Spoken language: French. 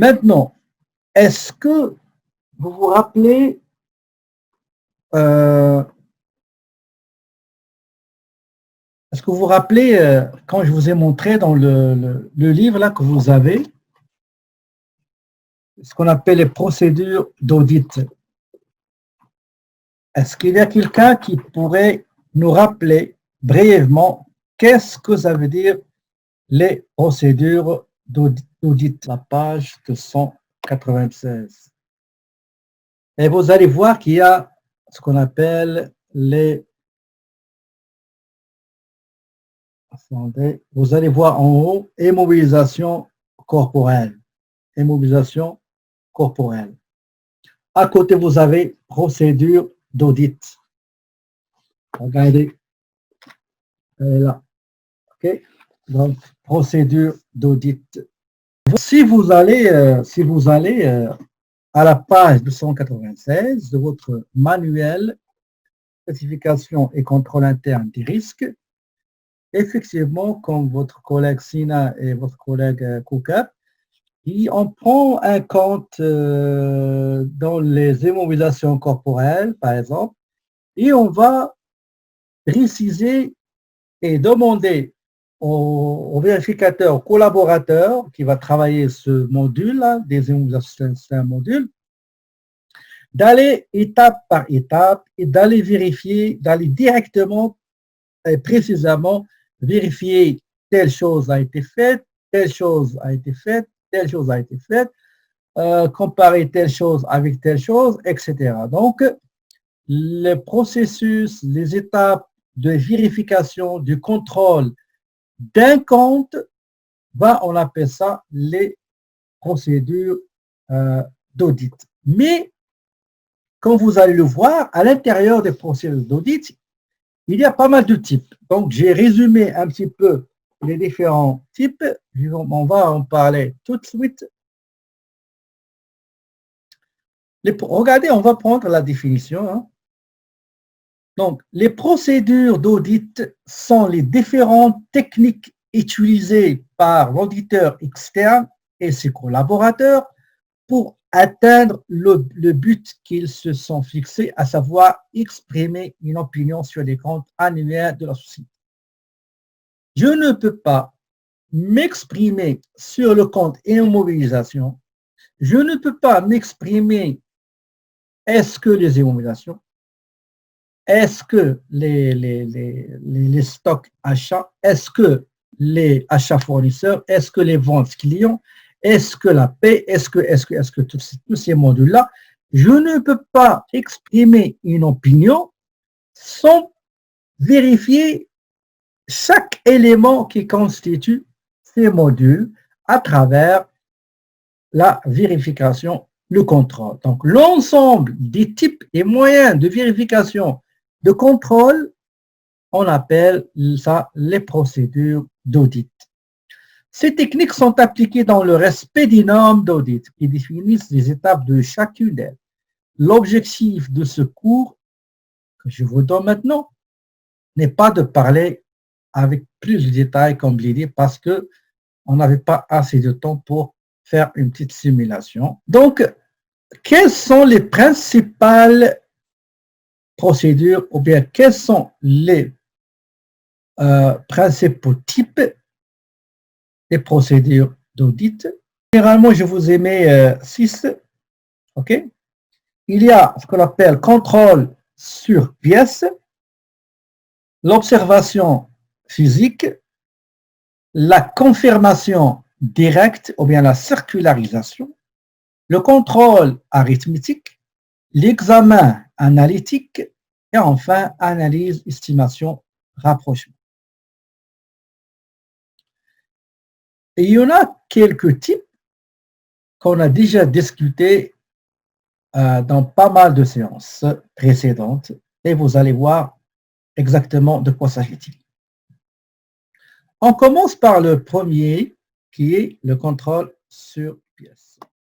Maintenant, est-ce que vous vous rappelez quand je vous ai montré dans le livre là que vous avez, ce qu'on appelle les procédures d'audit? Est-ce qu'il y a quelqu'un qui pourrait nous rappeler brièvement qu'est-ce que ça veut dire les procédures d'audit? La page 296. Et vous allez voir qu'il y a ce qu'on appelle les... Attendez, vous allez voir en haut, immobilisation corporelle. Immobilisation corporelle. À côté, vous avez procédure d'audit. Regardez. Elle est là. OK? Donc, procédure d'audit. Si vous allez à la page 296 de votre manuel certification et contrôle interne des risques, effectivement, comme votre collègue Sina et votre collègue Kouka, on prend un compte dans les immobilisations corporelles, par exemple, et on va préciser et demander au vérificateur, au collaborateur qui va travailler ce module-là, des immobilisations, c'est un module, d'aller étape par étape et d'aller vérifier, d'aller directement et précisément vérifier telle chose a été faite, telle chose a été faite, telle chose a été faite, comparer telle chose avec telle chose, etc. Donc, le processus, les étapes de vérification, du contrôle d'un compte, on appelle ça les procédures d'audit. Mais, comme vous allez le voir, à l'intérieur des procédures d'audit, il y a pas mal de types. Donc, j'ai résumé un petit peu les différents types. On va en parler tout de suite. Regardez, on va prendre la définition. Hein. Donc, les procédures d'audit sont les différentes techniques utilisées par l'auditeur externe et ses collaborateurs pour atteindre le but qu'ils se sont fixés, à savoir exprimer une opinion sur les comptes annuels de la société. Je ne peux pas m'exprimer sur le compte immobilisation. Je ne peux pas m'exprimer est-ce que les immobilisations, est-ce que les stocks achats, est-ce que les achats fournisseurs, est-ce que les ventes clients, est-ce que la paie, est-ce que tous ces modules-là, je ne peux pas exprimer une opinion sans vérifier chaque élément qui constitue ces modules à travers la vérification, le contrôle. Donc, l'ensemble des types et moyens de vérification, de contrôle, on appelle ça les procédures d'audit. Ces techniques sont appliquées dans le respect des normes d'audit qui définissent les étapes de chacune d'elles. L'objectif de ce cours, que je vous donne maintenant, n'est pas de parler avec plus de détails comme l'idée parce que on n'avait pas assez de temps pour faire une petite simulation. Donc, quelles sont les principales procédures ou bien quels sont les principaux types des procédures d'audit? Généralement, je vous ai mis 6. OK? Il y a ce qu'on appelle contrôle sur pièce, l'observation physique, la confirmation directe ou bien la circularisation, le contrôle arithmétique, l'examen analytique et enfin analyse, estimation, rapprochement. Et il y en a quelques types qu'on a déjà discutés dans pas mal de séances précédentes et vous allez voir exactement de quoi s'agit-il. On commence par le premier qui est le contrôle sur pièce.